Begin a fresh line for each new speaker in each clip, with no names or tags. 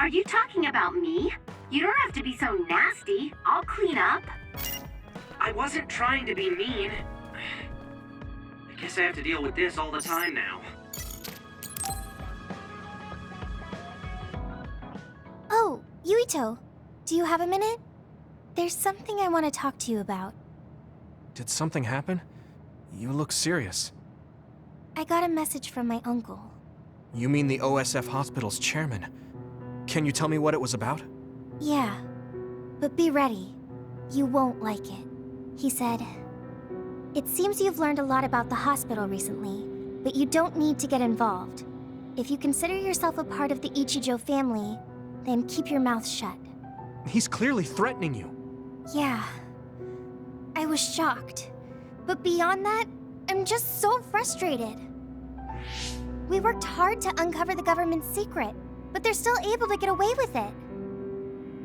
Are you talking about me? You don't have to be so nasty. I'll clean up.
I wasn't trying to be mean. I guess I have to deal with this all the time now.
Oh, Yuito, do you have a minute? There's something I want to talk to you about.
Did something happen? You look serious.
I got a message from my uncle.
You mean the OSF hospital's chairman? Can you tell me what it was about?
Yeah, but be ready. You won't like it. He said, "It seems you've learned a lot about the hospital recently, but you don't need to get involved. If you consider yourself a part of the Ichijo family, then keep your mouth shut."
He's clearly threatening you.
Yeah. I was shocked. But beyond that, I'm just so frustrated. We worked hard to uncover the government's secret, but they're still able to get away with it.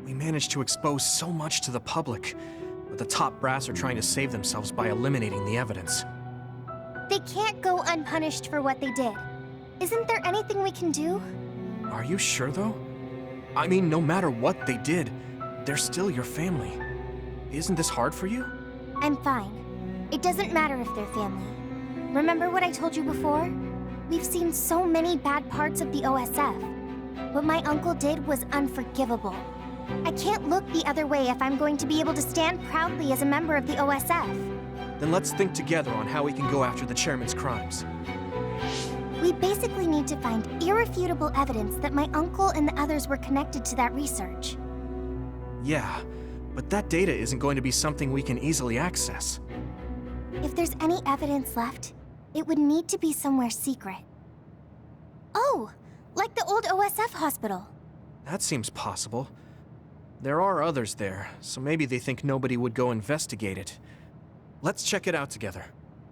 We managed to expose so much to the public, but the top brass are trying to save themselves by eliminating the evidence.
They can't go unpunished for what they did. Isn't there anything we can do?
Are you sure, though? I mean, no matter what they did, they're still your family. Isn't this hard for you?
I'm fine. It doesn't matter if they're family. Remember what I told you before? We've seen so many bad parts of the OSF. What my uncle did was unforgivable. I can't look the other way if I'm going to be able to stand proudly as a member of the OSF.
Then let's think together on how we can go after the chairman's crimes.
We basically need to find irrefutable evidence that my uncle and the others were connected to that research.
Yeah, but that data isn't going to be something we can easily access.
If there's any evidence left, it would need to be somewhere secret. Oh, like the old OSF hospital.
That seems possible. There are others there, so maybe they think nobody would go investigate it. Let's check it out together.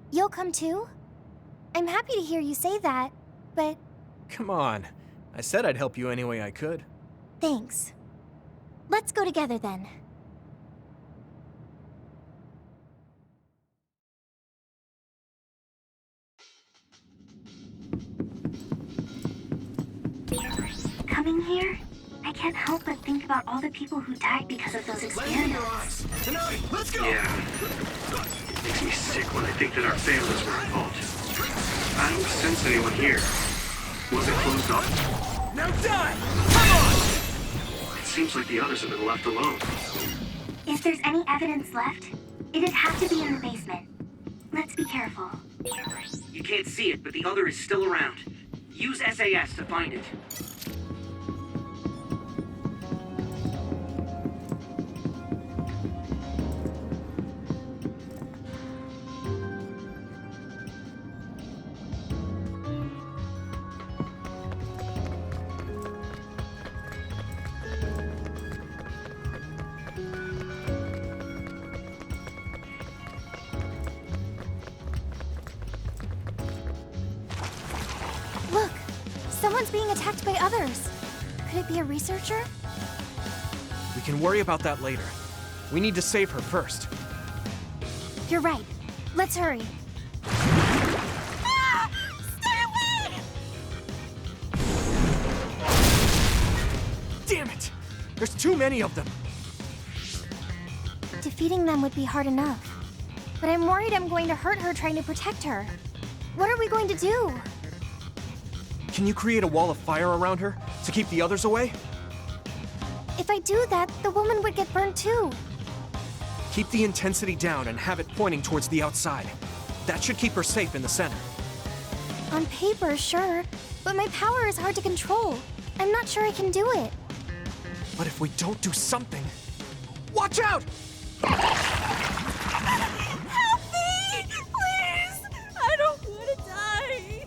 You'll come too? I'm happy to hear you say that, but...
Come on. I said I'd help you any way I could.
Thanks. Let's go together then.
Coming here, I can't help but think about all the people who died because of those experiments.
Tonight, let's go!
Yeah. It makes me sick when I think that our families were involved. I don't sense anyone here. Was it closed off?
Now die! Come on!
It seems like the others have been left alone.
If there's any evidence left, it'd have to be in the basement. Let's be careful.
You can't see it, but the other is still around. Use SAS to find it.
Look! Someone's being attacked by others. Could it be a researcher?
We can worry about that later. We need to save her first.
You're right. Let's hurry. Ah! Stay away!
Damn it! There's too many of them!
Defeating them would be hard enough. But I'm worried I'm going to hurt her trying to protect her. What are we going to do?
Can you create a wall of fire around her to keep the others away?
If I do that, the woman would get burned too.
Keep the intensity down and have it pointing towards the outside. That should keep her safe in the center.
On paper, sure, but my power is hard to control. I'm not sure I can do it.
But if we don't do something... Watch out!
Help me! Please! I don't want to die!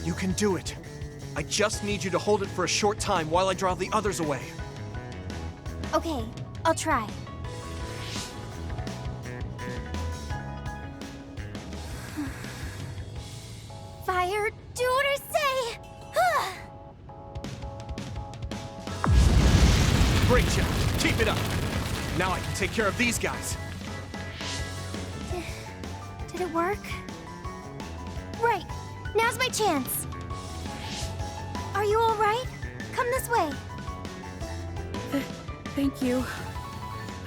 You can do it. I just need you to hold it for a short time while I draw the others away.
Okay, I'll try. Fire, do what I say!
Great job. Keep it up. Now I can take care of these guys.
Did it work? Right. Now's my chance. Are you all right? Come this way.
Thank you.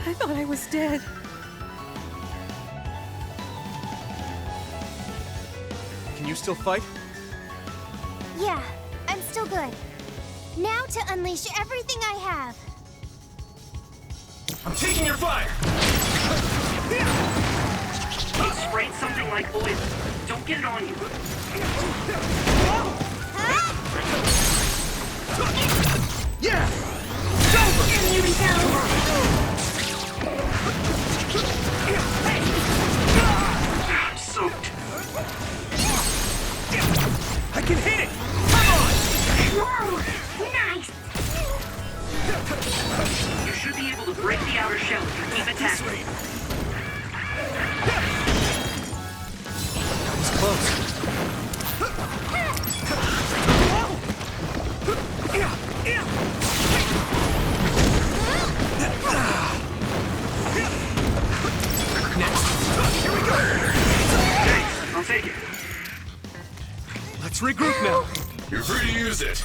I thought I was dead.
Can you still fight?
Yeah, I'm still good. Now to unleash everything I have.
I'm taking your fire!
He sprayed something like oil. Don't get it on you.
Yeah!
Here we go.
I'm soaked.
I can hit it! Come on!
Whoa, nice.
You should be able to break the outer shell if you keep attacking.
It's close. Next.
Here we go!
Thanks, I'll take it.
Let's regroup now.
You're free to use it.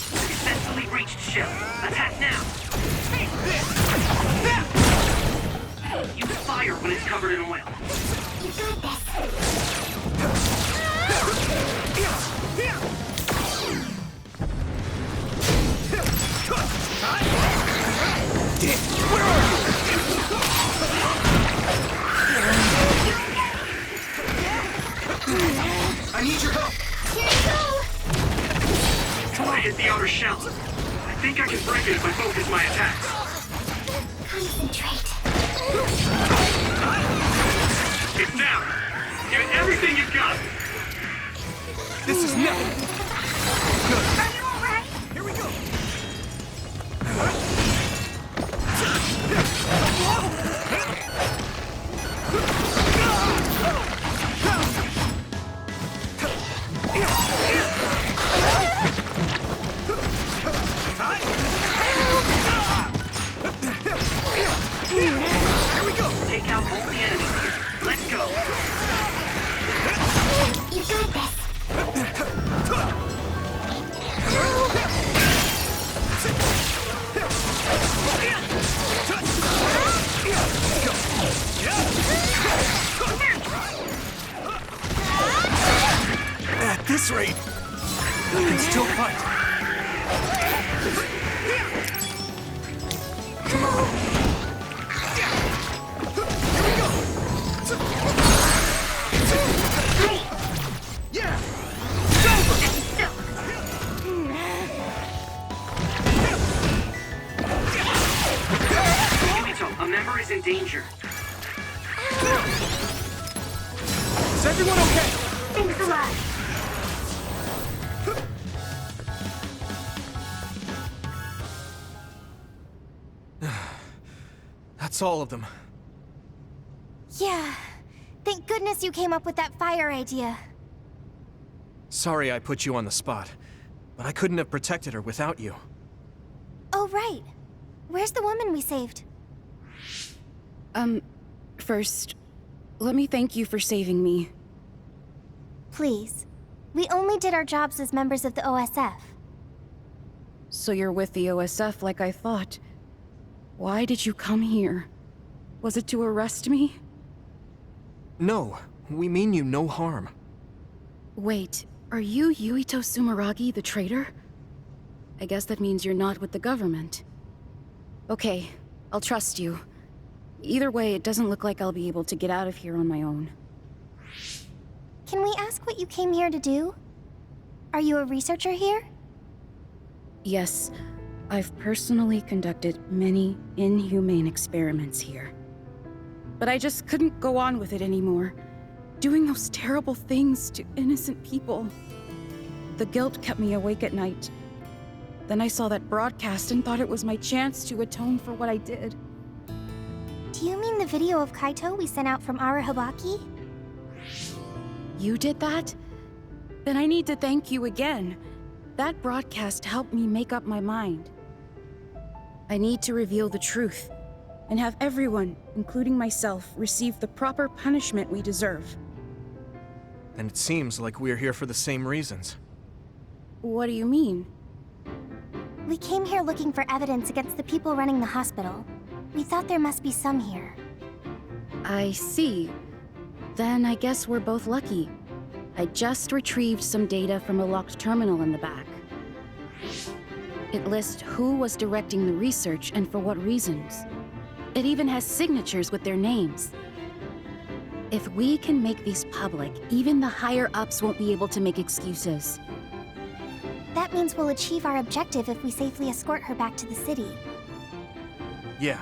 Successfully breached shell. Attack now. Use fire when it's covered in oil.
You got this.
Where are you? I need your help.
Here you go.
I hit the outer shell. I think I can break it if I focus my attacks.
Concentrate.
It's down. Give it everything you've got.
This is nothing.
Are you all right?
Here we go. Here we go.
Take out all the enemies here. Let's go.
You got this.
At this rate,
I can still fight.
yeah.
Yuito, a member is in danger.
Is everyone okay?
Thanks a lot.
That's all of them.
Yeah. Thank goodness you came up with that fire idea.
Sorry I put you on the spot, but I couldn't have protected her without you.
Oh, right. Where's the woman we saved?
First, let me thank you for saving me.
Please. We only did our jobs as members of the OSF.
So you're with the OSF like I thought. Why did you come here? Was it to arrest me?
No, we mean you no harm.
Wait, are you Yuito Sumeragi, the traitor? I guess that means you're not with the government. Okay, I'll trust you. Either way, it doesn't look like I'll be able to get out of here on my own.
Can we ask what you came here to do? Are you a researcher here?
Yes, I've personally conducted many inhumane experiments here. But I just couldn't go on with it anymore. Doing those terrible things to innocent people. The guilt kept me awake at night. Then I saw that broadcast and thought it was my chance to atone for what I did.
Do you mean the video of Kaito we sent out from Arahabaki?
You did that? Then I need to thank you again. That broadcast helped me make up my mind. I need to reveal the truth. and have everyone, including myself, receive the proper punishment we deserve.
And it seems like we're here for the same reasons.
What do you mean?
We came here looking for evidence against the people running the hospital. We thought there must be some here.
I see. Then I guess we're both lucky. I just retrieved some data from a locked terminal in the back. It lists who was directing the research and for what reasons. It even has signatures with their names. If we can make these public, even the higher-ups won't be able to make excuses.
That means we'll achieve our objective if we safely escort her back to the city.
Yeah.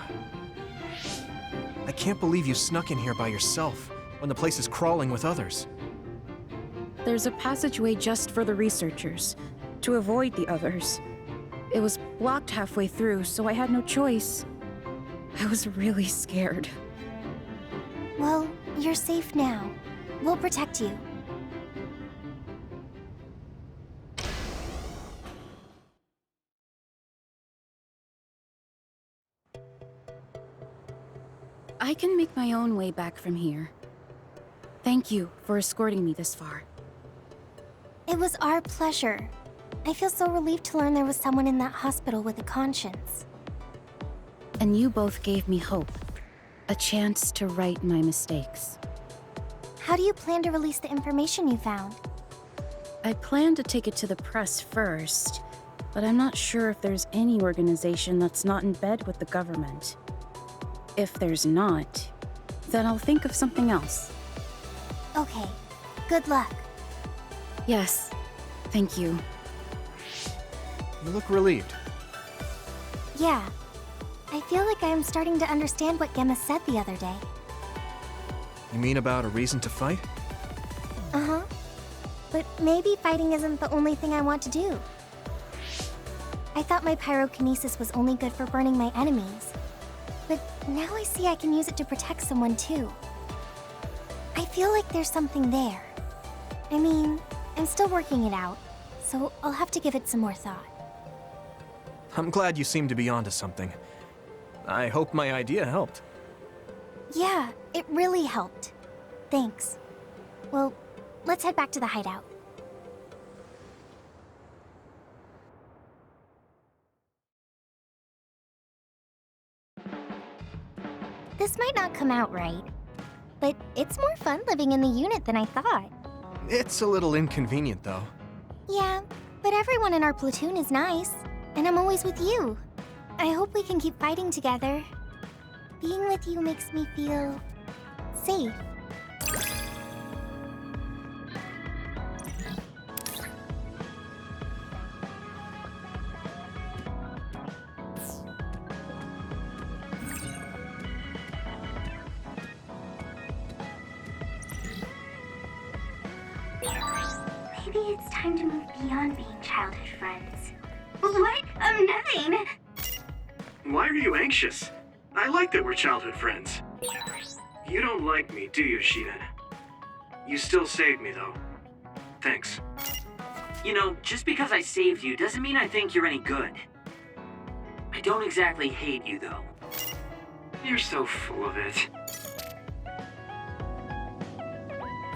I can't believe you snuck in here by yourself, when the place is crawling with others.
There's a passageway just for the researchers, to avoid the others. It was blocked halfway through, so I had no choice. I was really scared.
Well, you're safe now. We'll protect you.
I can make my own way back from here. Thank you for escorting me this far.
It was our pleasure. I feel so relieved to learn there was someone in that hospital with a conscience.
And you both gave me hope. A chance to right my mistakes.
How do you plan to release the information you found?
I plan to take it to the press first, but I'm not sure if there's any organization that's not in bed with the government. If there's not, then I'll think of something else.
Okay. Good luck.
Yes, thank you.
You look relieved.
Yeah. I feel like I am starting to understand what Gemma said the other day.
You mean about a reason to fight?
Uh-huh. But maybe fighting isn't the only thing I want to do. I thought my pyrokinesis was only good for burning my enemies. But now I see I can use it to protect someone too. I feel like there's something there. I mean, I'm still working it out, so I'll have to give it some more thought.
I'm glad you seem to be onto something. I hope my idea helped.
Yeah, it really helped. Thanks. Well, let's head back to the hideout. This might not come out right, but it's more fun living in the unit than I thought.
It's a little inconvenient, though.
Yeah, but everyone in our platoon is nice, and I'm always with you. I hope we can keep fighting together. Being with you makes me feel safe.
Maybe it's time to move beyond being childhood friends. What? Nothing!
Why are you anxious? I like that we're childhood friends. You don't like me, do you, Shiden? You still saved me, though. Thanks.
You know, just because I saved you doesn't mean I think you're any good. I don't exactly hate you, though.
You're so full of it.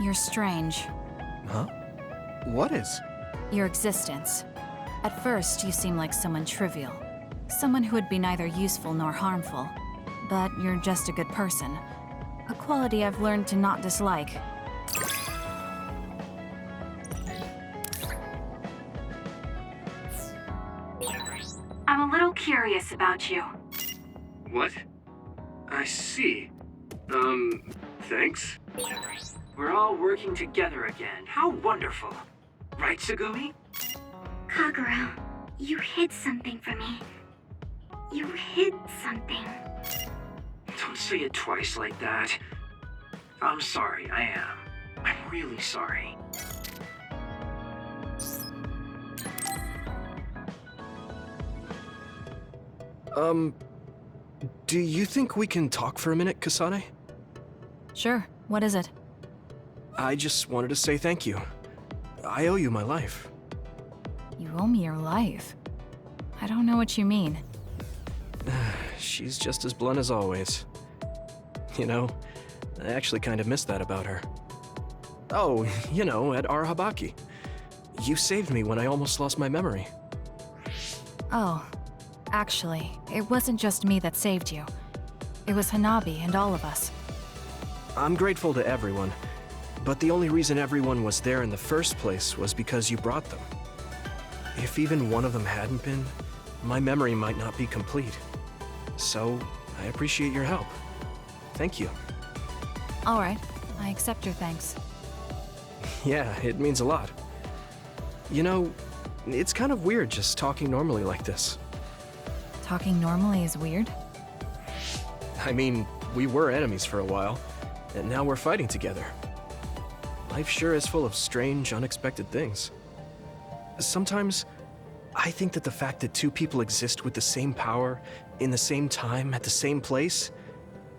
You're strange.
Huh? What is?
Your existence. At first, you seem like someone trivial. Someone who would be neither useful nor harmful. But you're just a good person. A quality I've learned to not dislike.
I'm a little curious about you.
What? I see. Thanks?
We're all working together again. How wonderful. Right, Sugumi?
Kagura, you hid something from me. You hid something.
Don't say it twice like that. I'm sorry, I am. I'm really sorry.
Do you think we can talk for a minute, Kasane?
Sure, what is it?
I just wanted to say thank you. I owe you my life.
You owe me your life. I don't know what you mean.
she's just as blunt as always. You know, I actually kind of miss that about her. Oh, you know, at Arahabaki. You saved me when I almost lost my memory.
Oh, actually, it wasn't just me that saved you. It was Hanabi and all of us.
I'm grateful to everyone, but the only reason everyone was there in the first place was because you brought them. If even one of them hadn't been, my memory might not be complete. So, I appreciate your help. Thank you.
All right, I accept your thanks.
Yeah, it means a lot. You know, it's kind of weird just talking normally like this.
Talking normally is weird?
I mean, we were enemies for a while, and now we're fighting together. Life sure is full of strange, unexpected things. Sometimes, I think that the fact that two people exist with the same power, in the same time, at the same place,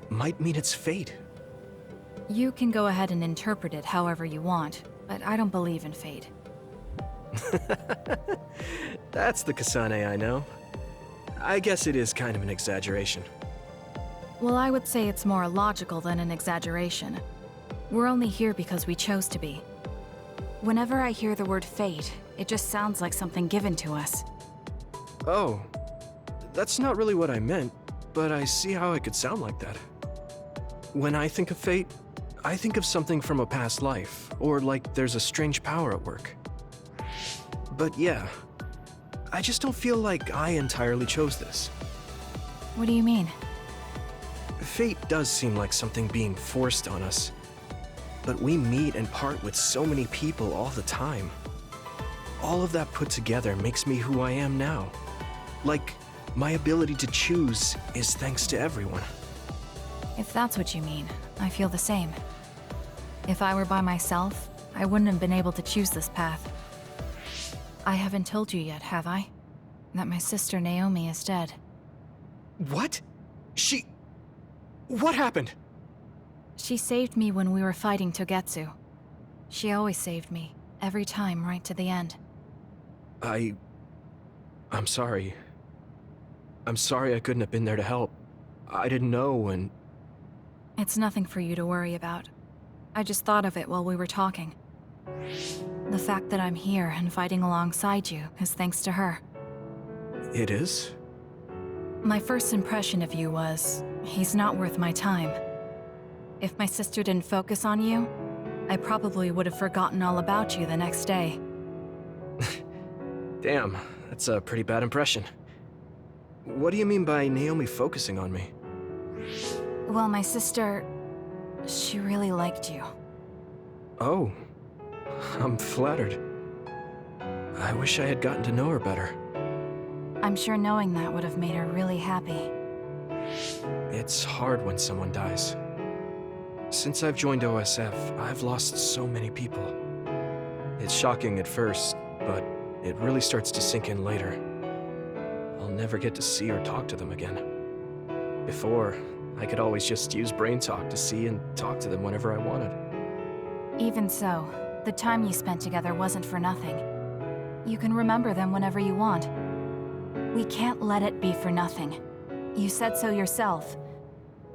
might mean it's fate.
You can go ahead and interpret it however you want, but I don't believe in fate.
That's the Kasane I know. I guess it is kind of an exaggeration.
Well, I would say it's more logical than an exaggeration. We're only here because we chose to be. Whenever I hear the word fate, it just sounds like something given to us.
Oh, that's not really what I meant, but I see how it could sound like that. When I think of fate, I think of something from a past life, or like there's a strange power at work. But yeah, I just don't feel like I entirely chose this.
What do you mean?
Fate does seem like something being forced on us, but we meet and part with so many people all the time. All of that put together makes me who I am now. Like, my ability to choose is thanks to everyone.
If that's what you mean, I feel the same. If I were by myself, I wouldn't have been able to choose this path. I haven't told you yet, have I? That my sister Naomi is dead.
What? What happened?
She saved me when we were fighting Togetsu. She always saved me, every time right to the end.
I'm sorry. I'm sorry I couldn't have been there to help. I didn't know and...
It's nothing for you to worry about. I just thought of it while we were talking. The fact that I'm here and fighting alongside you is thanks to her.
It is?
My first impression of you was, he's not worth my time. If my sister didn't focus on you, I probably would have forgotten all about you the next day.
Damn, that's a pretty bad impression. What do you mean by Naomi focusing on me?
Well, my sister... she really liked you.
Oh, I'm flattered. I wish I had gotten to know her better.
I'm sure knowing that would have made her really happy.
It's hard when someone dies. Since I've joined OSF, I've lost so many people. It's shocking at first, but it really starts to sink in later. I'll never get to see or talk to them again. Before, I could always just use brain talk to see and talk to them whenever I wanted.
Even so, the time you spent together wasn't for nothing. You can remember them whenever you want. We can't let it be for nothing. You said so yourself.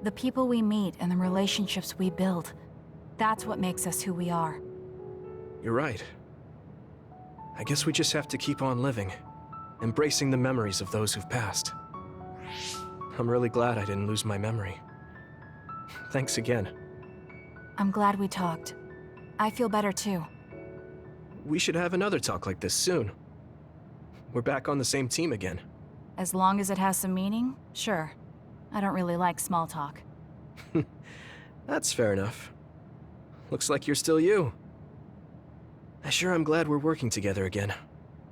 The people we meet and the relationships we build, that's what makes us who we are.
You're right. I guess we just have to keep on living, embracing the memories of those who've passed. I'm really glad I didn't lose my memory. Thanks again.
I'm glad we talked. I feel better too.
We should have another talk like this soon. We're back on the same team again.
As long as it has some meaning, sure. I don't really like small talk.
That's fair enough. Looks like you're still you. I sure am glad we're working together again.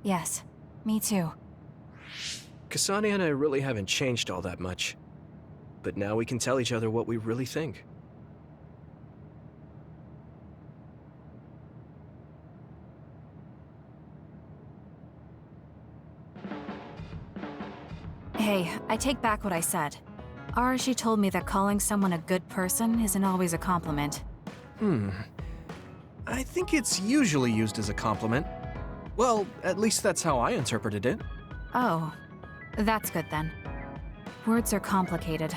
Yes, me too.
Kasane and I really haven't changed all that much. But now we can tell each other what we really think.
Hey, I take back what I said. Arashi told me that calling someone a good person isn't always a compliment.
I think it's usually used as a compliment. Well, at least that's how I interpreted it.
Oh, that's good then. Words are complicated.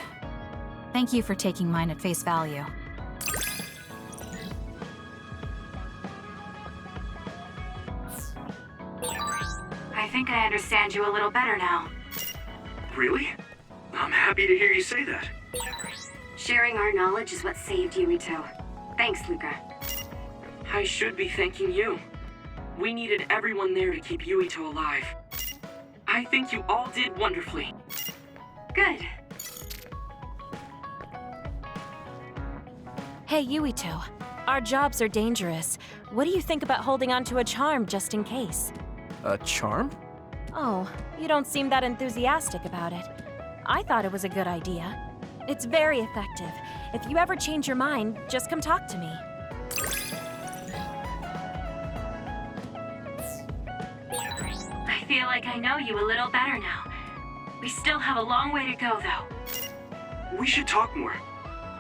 Thank you for taking mine at face value.
I think I understand you a little better now.
Really? I'm happy to hear you say that.
Sharing our knowledge is what saved Yuito. Thanks, Luca.
I should be thanking you. We needed everyone there to keep Yuito alive. I think you all did wonderfully.
Good.
Hey, Yuito. Our jobs are dangerous. What do you think about holding onto a charm just in case?
A charm?
Oh, you don't seem that enthusiastic about it. I thought it was a good idea. It's very effective. If you ever change your mind, just come talk to me.
I feel like I know you a little better now. We still have a long way to go, though.
We should talk more.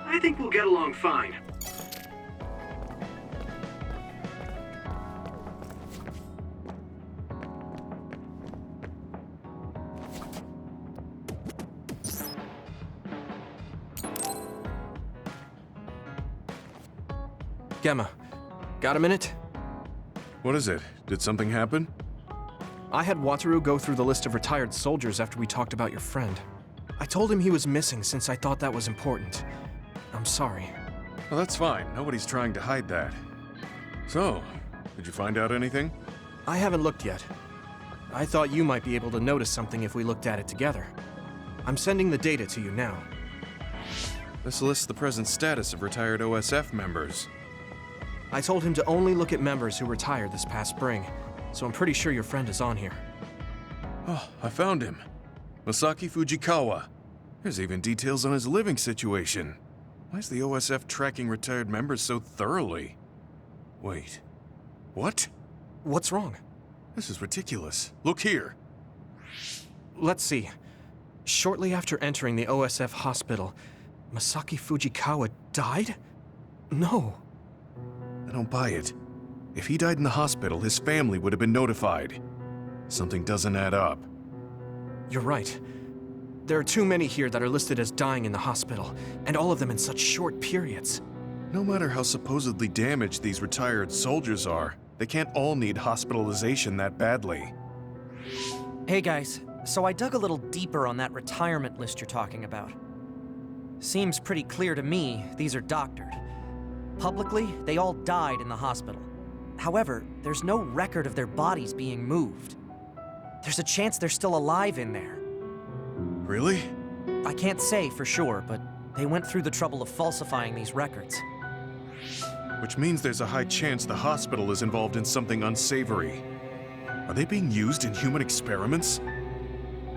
I think we'll get along fine.
Gemma, got a minute?
What is it? Did something happen?
I had Wataru go through the list of retired soldiers after we talked about your friend. I told him he was missing since I thought that was important. I'm sorry.
Well, that's fine. Nobody's trying to hide that. So, did you find out anything?
I haven't looked yet. I thought you might be able to notice something if we looked at it together. I'm sending the data to you now.
This lists the present status of retired OSF members.
I told him to only look at members who retired this past spring, so I'm pretty sure your friend is on here.
Oh, I found him. Masaki Fujikawa. There's even details on his living situation. Why is the OSF tracking retired members so thoroughly? Wait. What?
What's wrong?
This is ridiculous. Look here.
Let's see. Shortly after entering the OSF hospital, Masaki Fujikawa died? No.
I don't buy it. If he died in the hospital, his family would have been notified. Something doesn't add up.
You're right. There are too many here that are listed as dying in the hospital, and all of them in such short periods.
No matter how supposedly damaged these retired soldiers are, they can't all need hospitalization that badly.
Hey guys, so I dug a little deeper on that retirement list you're talking about. Seems pretty clear to me these are doctored. Publicly, they all died in the hospital. However, there's no record of their bodies being moved. There's a chance they're still alive in there.
Really?
I can't say for sure, but they went through the trouble of falsifying these records.
Which means there's a high chance the hospital is involved in something unsavory. Are they being used in human experiments?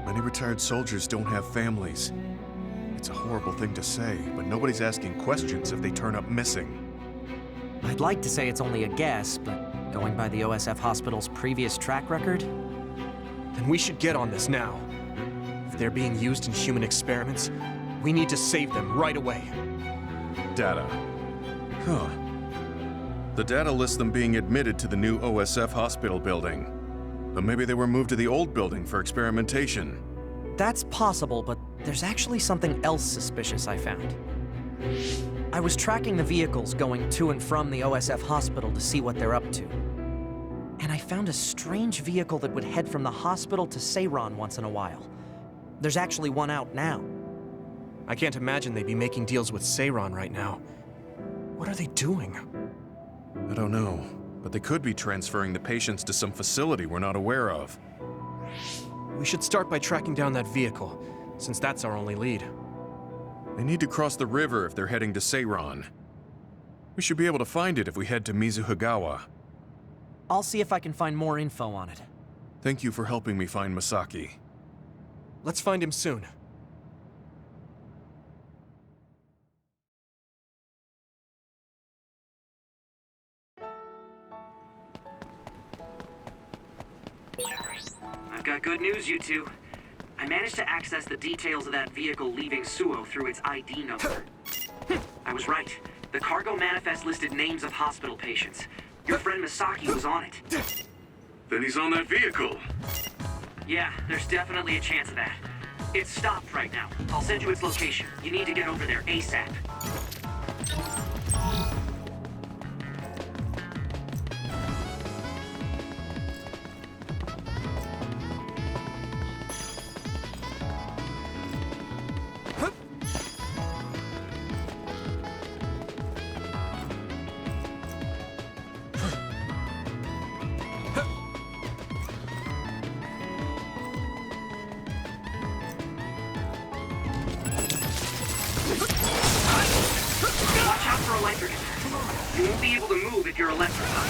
Many retired soldiers don't have families. It's a horrible thing to say, but nobody's asking questions if they turn up missing.
I'd like to say it's only a guess, but going by the OSF hospital's previous track record?
Then we should get on this now. If they're being used in human experiments, we need to save them right away.
Data. Huh. The data lists them being admitted to the new OSF hospital building. But maybe they were moved to the old building for experimentation.
That's possible, but there's actually something else suspicious I found. I was tracking the vehicles going to and from the OSF hospital to see what they're up to. And I found a strange vehicle that would head from the hospital to Seiran once in a while. There's actually one out now.
I can't imagine they'd be making deals with Seiran right now. What are they doing?
I don't know, but they could be transferring the patients to some facility we're not aware of.
We should start by tracking down that vehicle, since that's our only lead.
They need to cross the river if they're heading to Seiran. We should be able to find it if we head to Mizuhigawa.
I'll see if I can find more info on it.
Thank you for helping me find Masaki.
Let's find him soon.
I've got good news, you two. I managed to access the details of that vehicle leaving Suo through its ID number. I was right. The cargo manifest listed names of hospital patients. Your friend Masaki was on it.
Then he's on that vehicle.
Yeah, there's definitely a chance of that. It's stopped right now. I'll send you its location. You need to get over there ASAP. Watch out for electric attacks. You won't be able to move if you're electrified.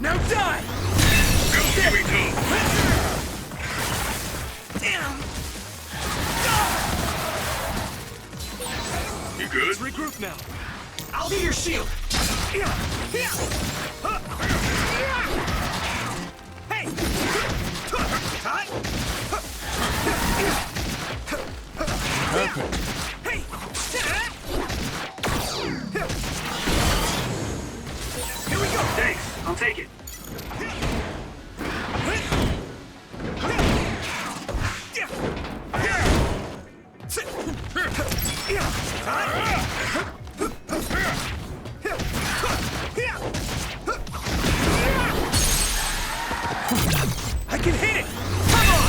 Now die! Go, Yuito!
Damn!
You good?
Let's regroup now. I'll be your shield. Hey!
Happened.
Hey! Here we go!
Thanks, I'll take it.
I can hit it! Come on!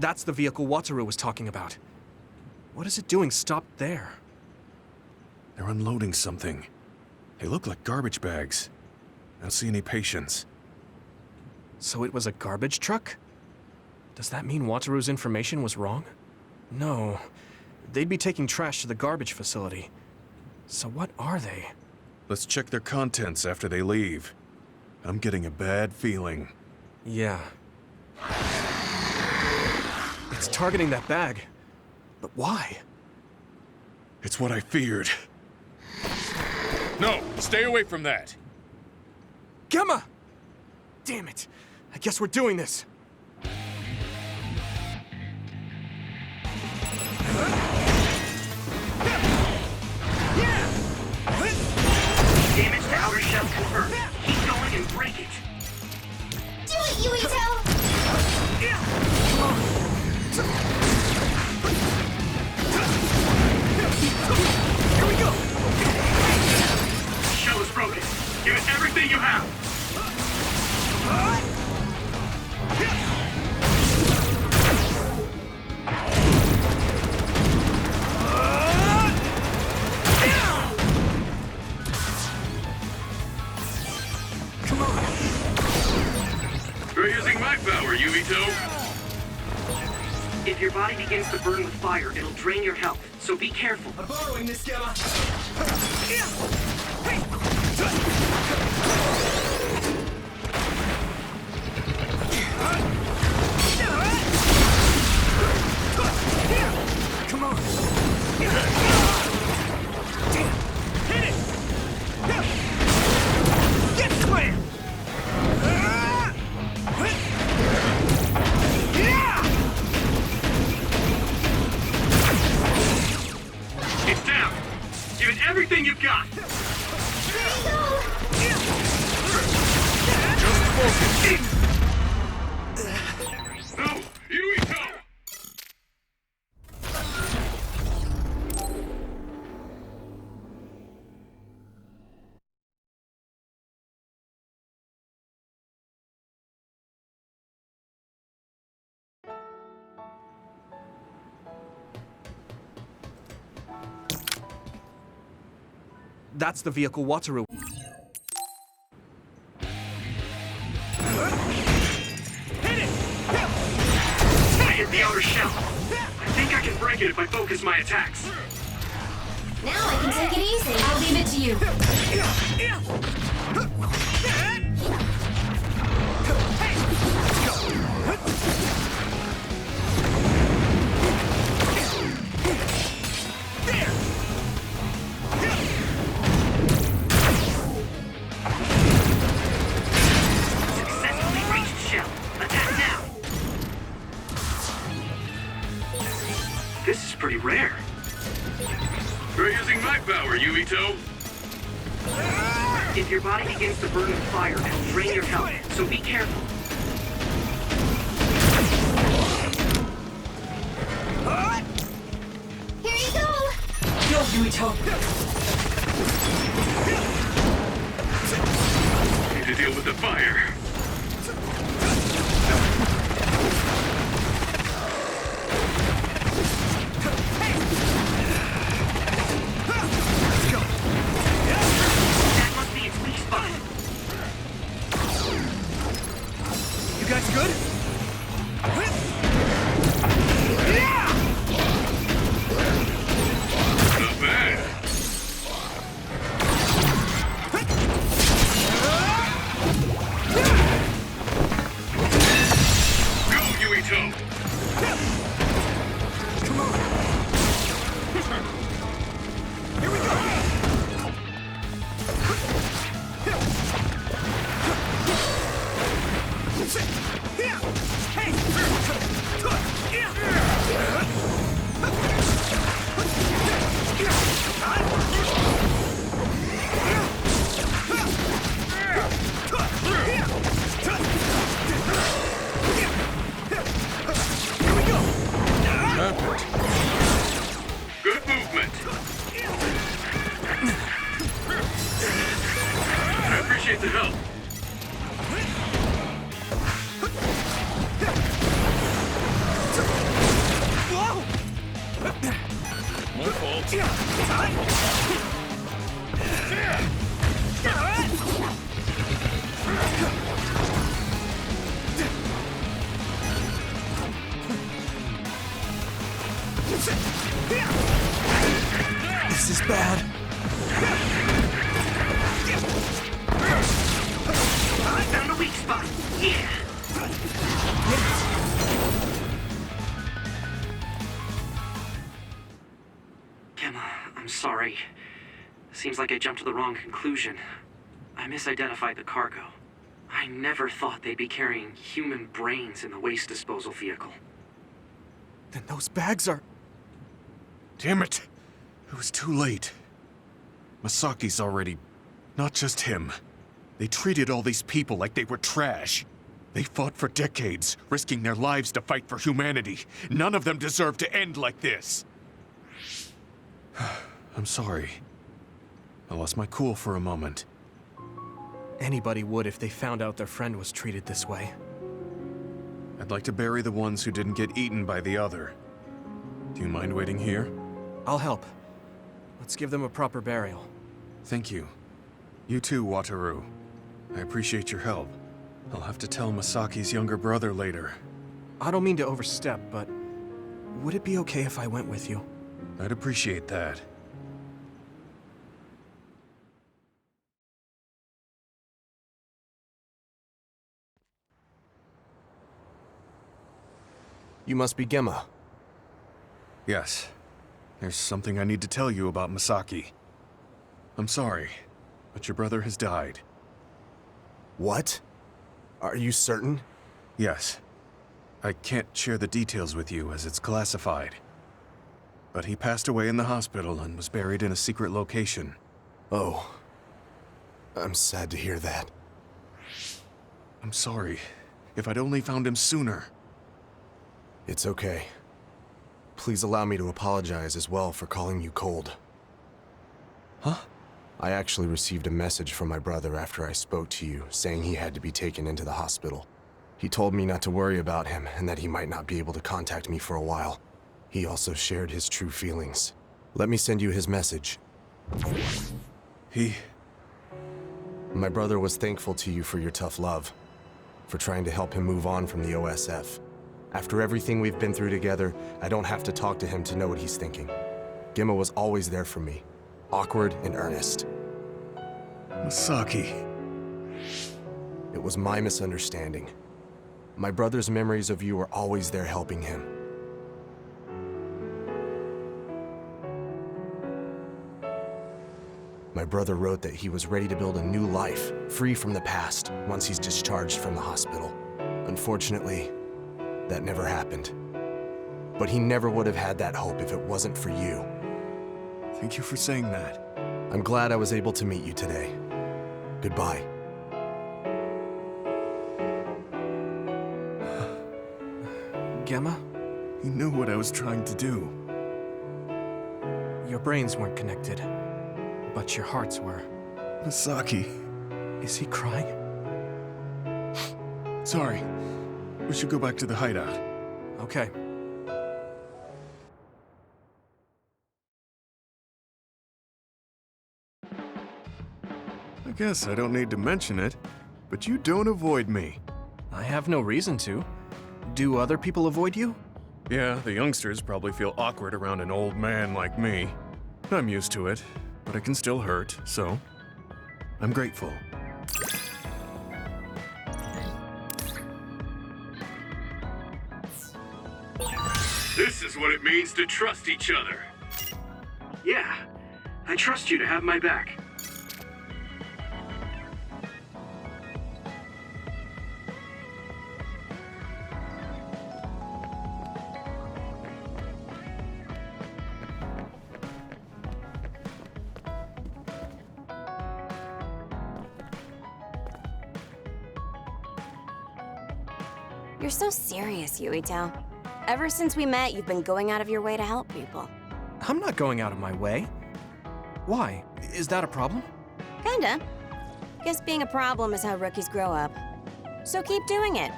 That's the vehicle Wataru was talking about. What is it doing stopped there?
They're unloading something. They look like garbage bags. I don't see any patients.
So it was a garbage truck? Does that mean Wataru's information was wrong? No. They'd be taking trash to the garbage facility. So what are they?
Let's check their contents after they leave. I'm getting a bad feeling.
Yeah. It's targeting that bag. But why?
It's what I feared. No, stay away from that.
Gemma! Damn it. I guess we're doing this.
Damage to outer shell confirmed. Keep going and break it.
Do it, Yuito!
Here we go!
Shell is broken. Give it everything you have.
Come on!
You're using my power, Yuito.
If your body begins to burn with fire, it'll drain your health, so be careful.
I'm borrowing this, Gamma! Come on! Damn! Hit it! Get slammed!
It's down. Give it everything you've got. Just focus.
That's the vehicle Wataru...
I hit the outer shell. I think I can break it if I focus my attacks.
Now I can take it easy. I'll leave it to you.
Successfully reached shell. Attack now. This is pretty rare.
We're using my power, Yuito.
If your body begins to burn with fire, it'll drain your health, so be careful.
Here you go.
Go, Yuito!
Need to deal with the fire.
That must be its weak spot.
You guys good?
Not bad. Go, Yuito!
Here we go!
Good movement. I appreciate the help. My fault.
This is bad.
Found a weak spot. Yeah. Gemma, I'm sorry. Seems like I jumped to the wrong conclusion. I misidentified the cargo. I never thought they'd be carrying human brains in the waste disposal vehicle.
Then those bags are...
Damn it! It was too late. Masaki's already... Not just him. They treated all these people like they were trash. They fought for decades, risking their lives to fight for humanity. None of them deserve to end like this. I'm sorry. I lost my cool for a moment.
Anybody would if they found out their friend was treated this way.
I'd like to bury the ones who didn't get eaten by the other. Do you mind waiting here?
I'll help. Let's give them a proper burial.
Thank you. You too, Wataru. I appreciate your help. I'll have to tell Masaki's younger brother later.
I don't mean to overstep, but would it be okay if I went with you?
I'd appreciate that.
You must be Gemma.
Yes. There's something I need to tell you about Masaki. I'm sorry, but your brother has died.
What? Are you certain?
Yes. I can't share the details with you as it's classified. But he passed away in the hospital and was buried in a secret location.
Oh. I'm sad to hear that.
I'm sorry. If I'd only found him sooner.
It's okay. Please allow me to apologize as well for calling you cold.
Huh?
I actually received a message from my brother after I spoke to you, saying he had to be taken into the hospital. He told me not to worry about him, and that he might not be able to contact me for a while. He also shared his true feelings. Let me send you his message. My brother was thankful to you for your tough love, for trying to help him move on from the OSF. After everything we've been through together, I don't have to talk to him to know what he's thinking. Gemma was always there for me, awkward and earnest.
Misaki.
It was my misunderstanding. My brother's memories of you were always there helping him. My brother wrote that he was ready to build a new life, free from the past, once he's discharged from the hospital. Unfortunately, that never happened. But he never would have had that hope if it wasn't for you.
Thank you for saying that.
I'm glad I was able to meet you today. Goodbye.
Gemma?
You knew what I was trying to do.
Your brains weren't connected, but your hearts were.
Misaki.
Is he crying?
Sorry. We should go back to the hideout.
Okay.
I guess I don't need to mention it, but you don't avoid me.
I have no reason to. Do other people avoid you?
Yeah, the youngsters probably feel awkward around an old man like me. I'm used to it, but it can still hurt, so I'm grateful.
This is what it means to trust each other. Yeah, I trust you to have my back.
You're so serious, Yuito. Ever since we met, you've been going out of your way to help people.
I'm not going out of my way. Why? Is that a problem?
Kinda. Guess being a problem is how rookies grow up. So keep doing it.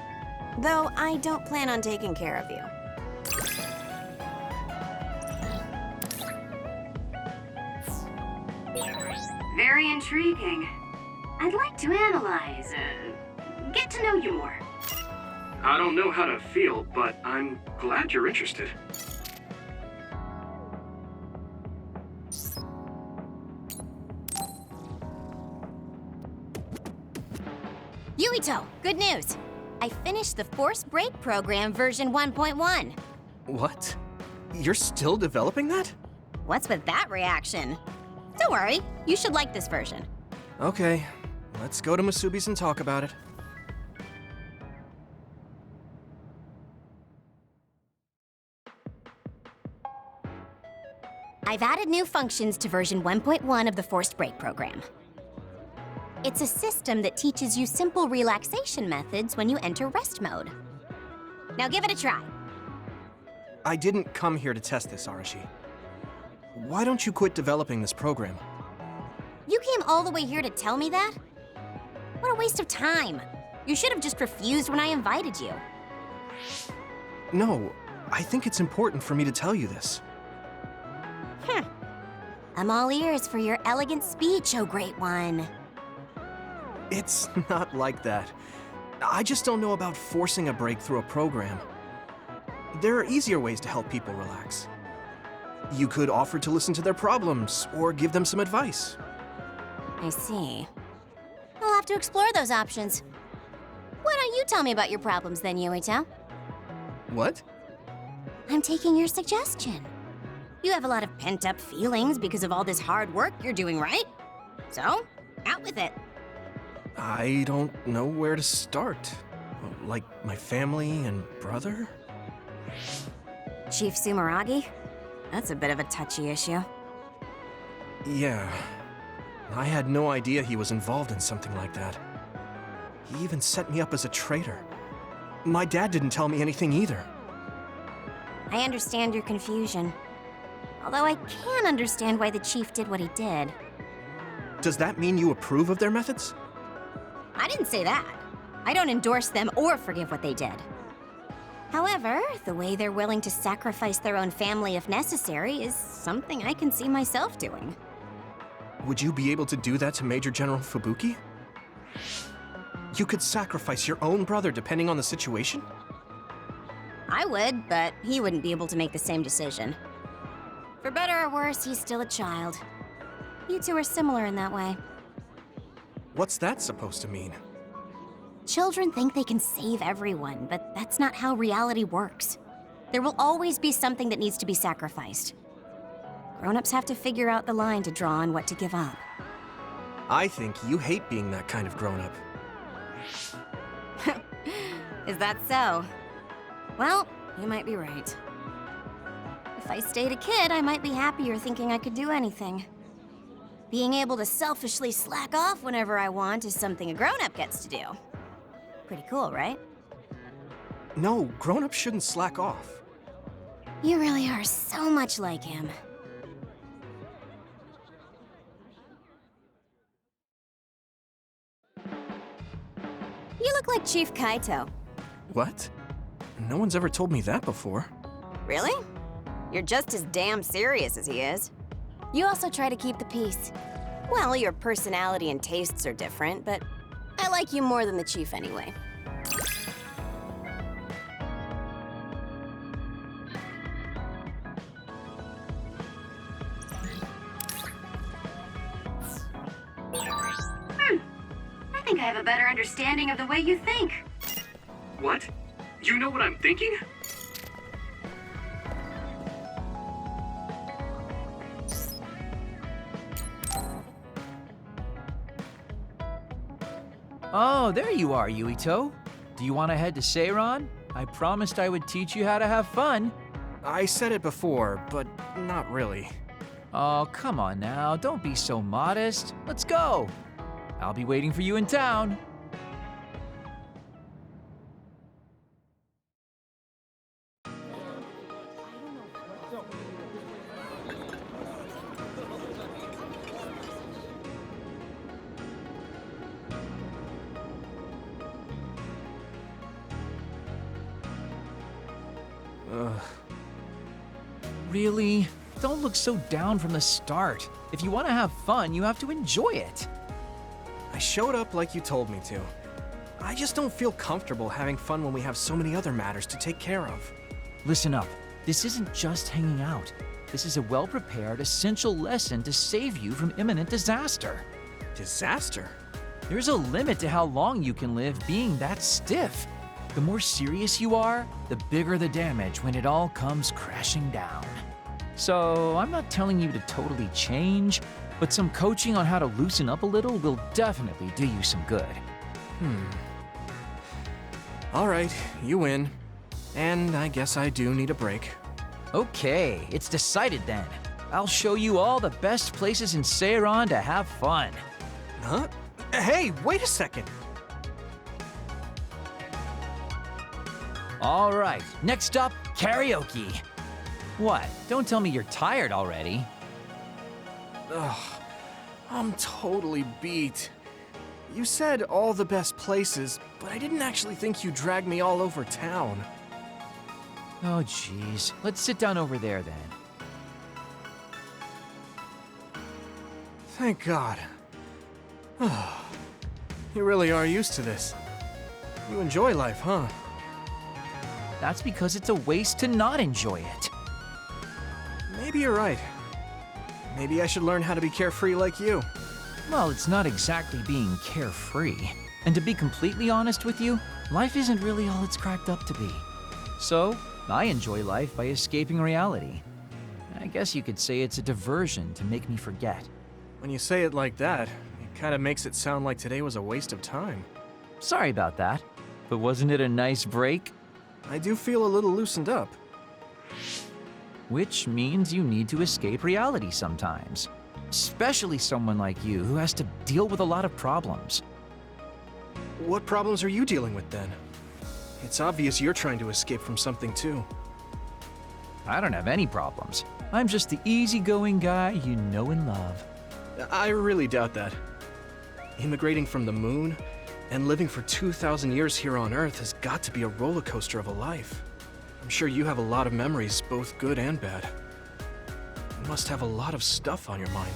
Though I don't plan on taking care of you.
Very intriguing. I'd like to analyze, get to know you more.
I don't know how to feel, but I'm glad you're interested.
Yuito, good news! I finished the Force Break program version 1.1.
What? You're still developing that?
What's with that reaction? Don't worry, you should like this version.
Okay, let's go to Masubi's and talk about it.
I've added new functions to version 1.1 of the Forced Break program. It's a system that teaches you simple relaxation methods when you enter rest mode. Now give it a try.
I didn't come here to test this, Arashi. Why don't you quit developing this program?
You came all the way here to tell me that? What a waste of time. You should have just refused when I invited you.
No, I think it's important for me to tell you this.
I'm all ears for your elegant speech, oh great one.
It's not like that. I just don't know about forcing a break through a program. There are easier ways to help people relax. You could offer to listen to their problems, or give them some advice.
I see. I'll have to explore those options. Why don't you tell me about your problems then, Yuito?
What?
I'm taking your suggestion. You have a lot of pent-up feelings because of all this hard work you're doing, right? So, out with it.
I don't know where to start. Like my family and brother?
Chief Sumeragi? That's a bit of a touchy issue.
Yeah. I had no idea he was involved in something like that. He even set me up as a traitor. My dad didn't tell me anything either.
I understand your confusion. Although I can understand why the chief did what he did.
Does that mean you approve of their methods?
I didn't say that. I don't endorse them or forgive what they did. However, the way they're willing to sacrifice their own family if necessary is something I can see myself doing.
Would you be able to do that to Major General Fubuki? You could sacrifice your own brother depending on the situation?
I would, but he wouldn't be able to make the same decision. For better or worse, he's still a child. You two are similar in that way.
What's that supposed to mean?
Children think they can save everyone, but that's not how reality works. There will always be something that needs to be sacrificed. Grown-ups have to figure out the line to draw on what to give up.
I think you hate being that kind of grown-up.
Is that so? Well, you might be right. If I stayed a kid, I might be happier thinking I could do anything. Being able to selfishly slack off whenever I want is something a grown-up gets to do. Pretty cool, right?
No, grown-ups shouldn't slack off.
You really are so much like him. You look like Chief Kaito.
What? No one's ever told me that before.
Really? You're just as damn serious as he is. You also try to keep the peace. Well, your personality and tastes are different, but I like you more than the Chief anyway.
I think I have a better understanding of the way you think.
What? You know what I'm thinking?
Oh, there you are, Yuito. Do you want to head to Seiron? I promised I would teach you how to have fun.
I said it before, but not really.
Oh, come on now, don't be so modest. Let's go. I'll be waiting for you in town. Really? Don't look so down from the start. If you want to have fun, you have to enjoy it.
I showed up like you told me to. I just don't feel comfortable having fun when we have so many other matters to take care of.
Listen up. This isn't just hanging out. This is a well-prepared, essential lesson to save you from imminent disaster.
Disaster?
There's a limit to how long you can live being that stiff. The more serious you are, the bigger the damage when it all comes crashing down. So, I'm not telling you to totally change, but some coaching on how to loosen up a little will definitely do you some good.
All right, you win. And I guess I do need a break.
Okay, it's decided then. I'll show you all the best places in Seiron to have fun.
Huh? Hey, wait a second.
All right, next up, karaoke. What? Don't tell me you're tired already.
Ugh, I'm totally beat. You said all the best places, but I didn't actually think you dragged me all over town.
Oh, jeez. Let's sit down over there then.
Thank God. You really are used to this. You enjoy life, huh?
That's because it's a waste to not enjoy it.
Maybe you're right. Maybe I should learn how to be carefree like you.
Well, it's not exactly being carefree. And to be completely honest with you, life isn't really all it's cracked up to be. So, I enjoy life by escaping reality. I guess you could say it's a diversion to make me forget.
When you say it like that, it kind of makes it sound like today was a waste of time.
Sorry about that, but wasn't it a nice break?
I do feel a little loosened up.
Which means you need to escape reality sometimes. Especially someone like you who has to deal with a lot of problems.
What problems are you dealing with then? It's obvious you're trying to escape from something too.
I don't have any problems. I'm just the easygoing guy you know and love.
I really doubt that. Immigrating from the moon and living for 2,000 years here on Earth has got to be a roller coaster of a life. I'm sure you have a lot of memories, both good and bad. You must have a lot of stuff on your mind.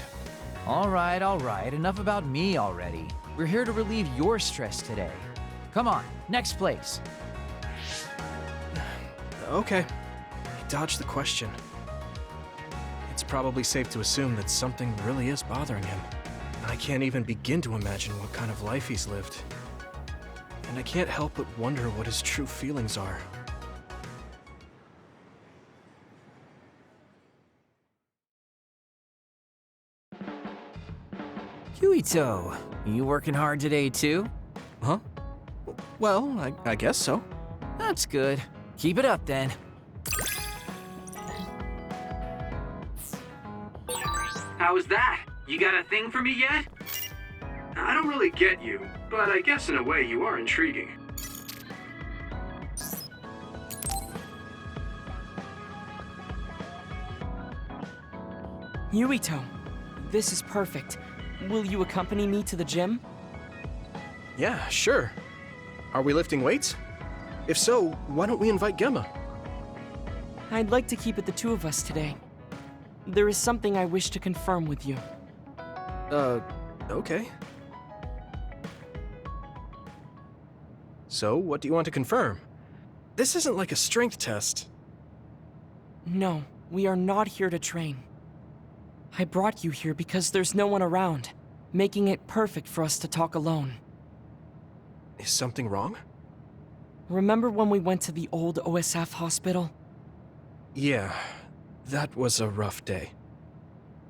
All right, enough about me already. We're here to relieve your stress today. Come on, next place.
Okay. I dodged the question. It's probably safe to assume that something really is bothering him. I can't even begin to imagine what kind of life he's lived. And I can't help but wonder what his true feelings are.
Yuito, you working hard today too?
Huh? Well, I guess so.
That's good. Keep it up then.
How was that? You got a thing for me yet?
I don't really get you, but I guess in a way you are intriguing.
Yuito, this is perfect. Will you accompany me to the gym?
Yeah, sure. Are we lifting weights? If so, why don't we invite Gemma?
I'd like to keep it the two of us today. There is something I wish to confirm with you.
Okay. So, what do you want to confirm? This isn't like a strength test.
No, we are not here to train. I brought you here because there's no one around, making it perfect for us to talk alone.
Is something wrong?
Remember when we went to the old OSF hospital?
Yeah, that was a rough day.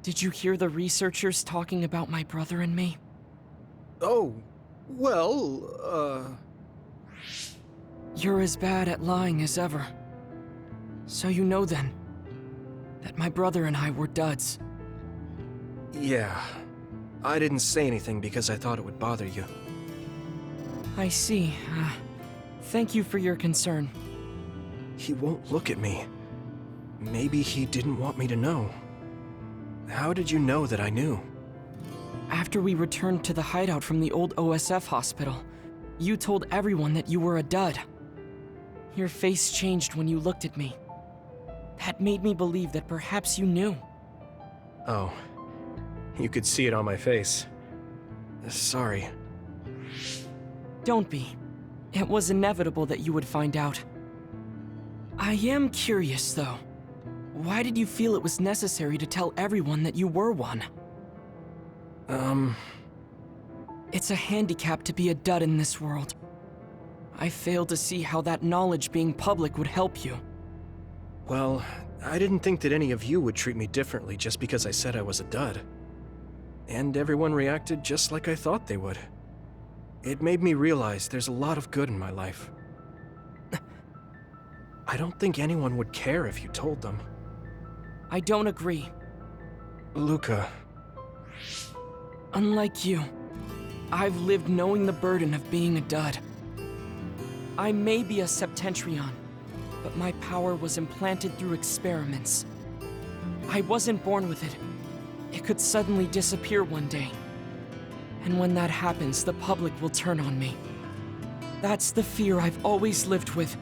Did you hear the researchers talking about my brother and me?
Oh, well,
You're as bad at lying as ever. So you know then, that my brother and I were duds.
Yeah. I didn't say anything because I thought it would bother you.
I see. Thank you for your concern.
He won't look at me. Maybe he didn't want me to know. How did you know that I knew?
After we returned to the hideout from the old OSF hospital, you told everyone that you were a dud. Your face changed when you looked at me. That made me believe that perhaps you knew.
Oh. You could see it on my face. Sorry.
Don't be. It was inevitable that you would find out. I am curious, though. Why did you feel it was necessary to tell everyone that you were one? It's a handicap to be a dud in this world. I fail to see how that knowledge being public would help you.
Well, I didn't think that any of you would treat me differently just because I said I was a dud. And everyone reacted just like I thought they would. It made me realize there's a lot of good in my life. I don't think anyone would care if you told them.
I don't agree.
Luca.
Unlike you, I've lived knowing the burden of being a dud. I may be a Septentrion, but my power was implanted through experiments. I wasn't born with it. It could suddenly disappear one day. And when that happens, the public will turn on me. That's the fear I've always lived with.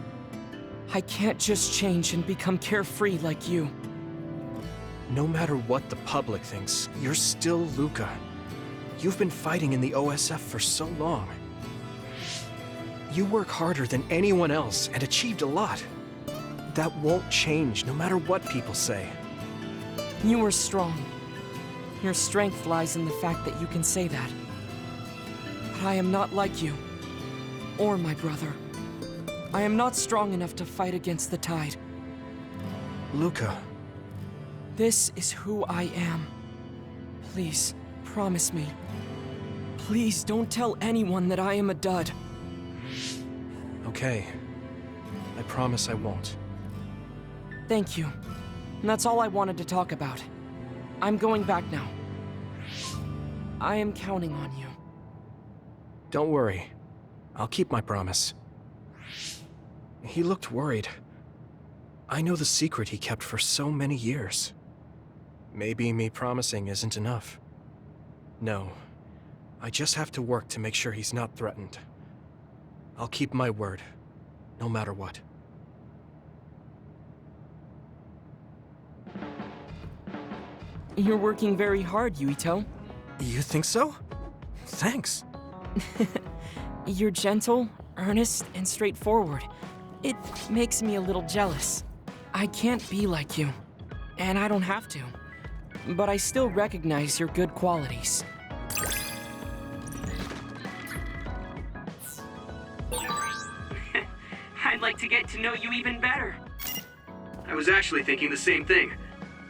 I can't just change and become carefree like you.
No matter what the public thinks, you're still Luca. You've been fighting in the OSF for so long. You work harder than anyone else and achieved a lot. That won't change no matter what people say.
You are strong. Your strength lies in the fact that you can say that. But I am not like you, or my brother. I am not strong enough to fight against the tide.
Luca.
This is who I am. Please, promise me. Please don't tell anyone that I am a dud.
Okay. I promise I won't.
Thank you. And that's all I wanted to talk about. I'm going back now. I am counting on you.
Don't worry. I'll keep my promise. He looked worried. I know the secret he kept for so many years. Maybe me promising isn't enough. No. I just have to work to make sure he's not threatened. I'll keep my word, no matter what.
You're working very hard, Yuito.
You think so? Thanks.
You're gentle, earnest, and straightforward. It makes me a little jealous. I can't be like you, and I don't have to. But I still recognize your good qualities.
I'd like to get to know you even better.
I was actually thinking the same thing.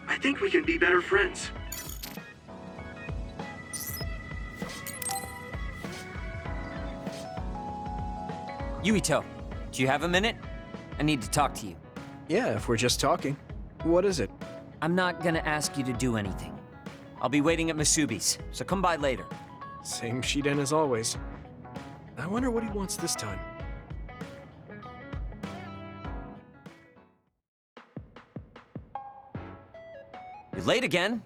I think we can be better friends.
Yuito, do you have a minute? I need to talk to you.
Yeah, if we're just talking. What is it?
I'm not gonna ask you to do anything. I'll be waiting at Masubi's, so come by later.
Same Shiden as always. I wonder what he wants this time.
You're late again,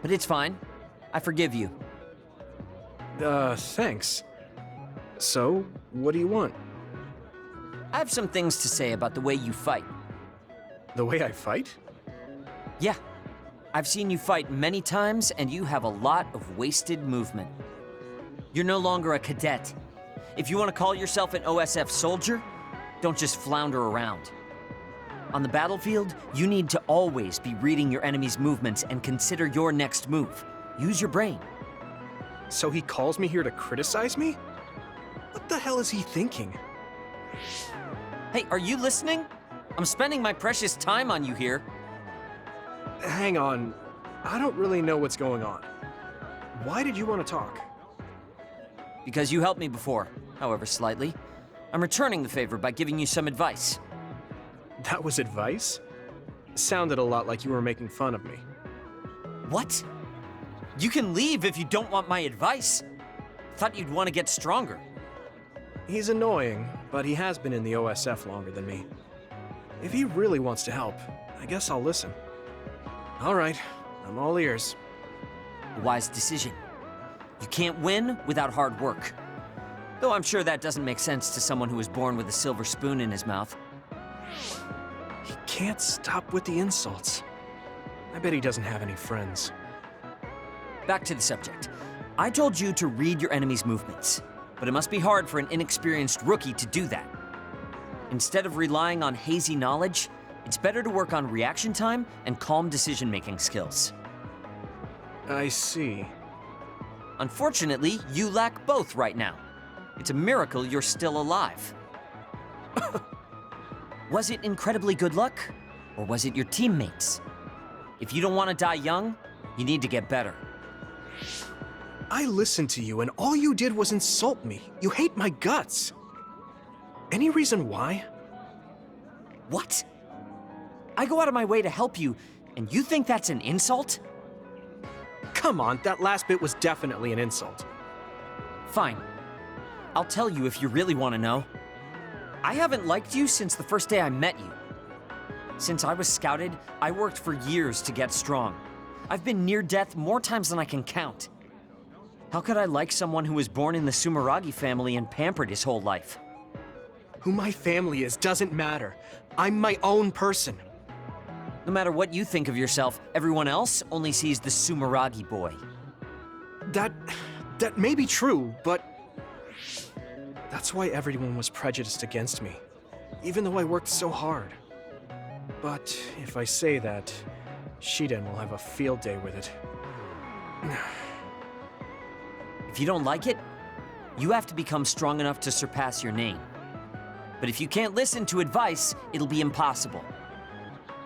but it's fine. I forgive you.
Thanks. So, what do you want?
I have some things to say about the way you fight.
The way I fight?
Yeah. I've seen you fight many times, and you have a lot of wasted movement. You're no longer a cadet. If you want to call yourself an OSF soldier, don't just flounder around. On the battlefield, you need to always be reading your enemy's movements and consider your next move. Use your brain.
So he calls me here to criticize me? What the hell is he thinking?
Hey, are you listening? I'm spending my precious time on you here.
Hang on. I don't really know what's going on. Why did you want to talk?
Because you helped me before, however slightly. I'm returning the favor by giving you some advice.
That was advice? Sounded a lot like you were making fun of me.
What? You can leave if you don't want my advice. Thought you'd want to get stronger.
He's annoying, but he has been in the OSF longer than me. If he really wants to help, I guess I'll listen. All right, I'm all ears.
A wise decision. You can't win without hard work. Though I'm sure that doesn't make sense to someone who was born with a silver spoon in his mouth.
He can't stop with the insults. I bet he doesn't have any friends.
Back to the subject. I told you to read your enemy's movements, but it must be hard for an inexperienced rookie to do that. Instead of relying on hazy knowledge, it's better to work on reaction time and calm decision-making skills.
I see.
Unfortunately, you lack both right now. It's a miracle you're still alive. Was it incredibly good luck, or was it your teammates? If you don't want to die young, you need to get better.
I listened to you, and all you did was insult me. You hate my guts. Any reason why?
What? I go out of my way to help you, and you think that's an insult?
Come on, that last bit was definitely an insult.
Fine. I'll tell you if you really want to know. I haven't liked you since the first day I met you. Since I was scouted, I worked for years to get strong. I've been near death more times than I can count. How could I like someone who was born in the Sumeragi family and pampered his whole life?
Who my family is doesn't matter. I'm my own person.
No matter what you think of yourself, everyone else only sees the Sumeragi boy.
That may be true, but that's why everyone was prejudiced against me, even though I worked so hard. But if I say that, Shiden will have a field day with it.
If you don't like it, you have to become strong enough to surpass your name. But if you can't listen to advice, it'll be impossible.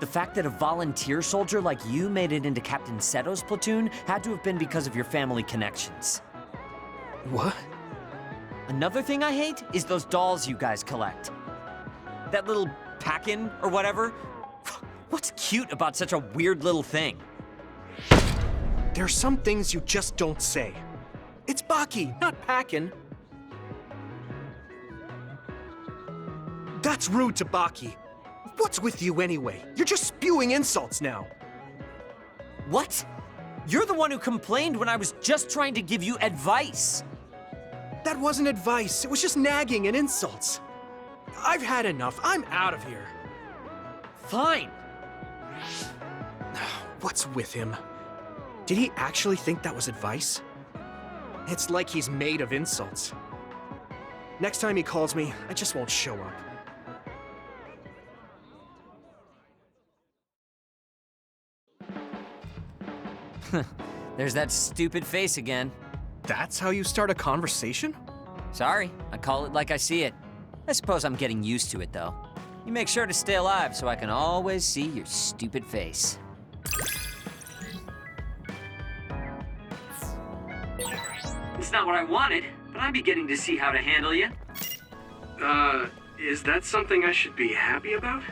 The fact that a volunteer soldier like you made it into Captain Seto's platoon had to have been because of your family connections.
What?
Another thing I hate is those dolls you guys collect. That little pack-in or whatever. What's cute about such a weird little thing?
There are some things you just don't say. It's Baki, not Packin. That's rude to Baki. What's with you anyway? You're just spewing insults now.
What? You're the one who complained when I was just trying to give you advice.
That wasn't advice. It was just nagging and insults. I've had enough. I'm out of here.
Fine.
What's with him? Did he actually think that was advice? It's like he's made of insults. Next time he calls me, I just won't show up.
There's that stupid face again.
That's how you start a conversation?
Sorry, I call it like I see it. I suppose I'm getting used to it, though. You make sure to stay alive so I can always see your stupid face.
It's not what I wanted, but I'm beginning to see how to handle you.
Is that something I should be happy about?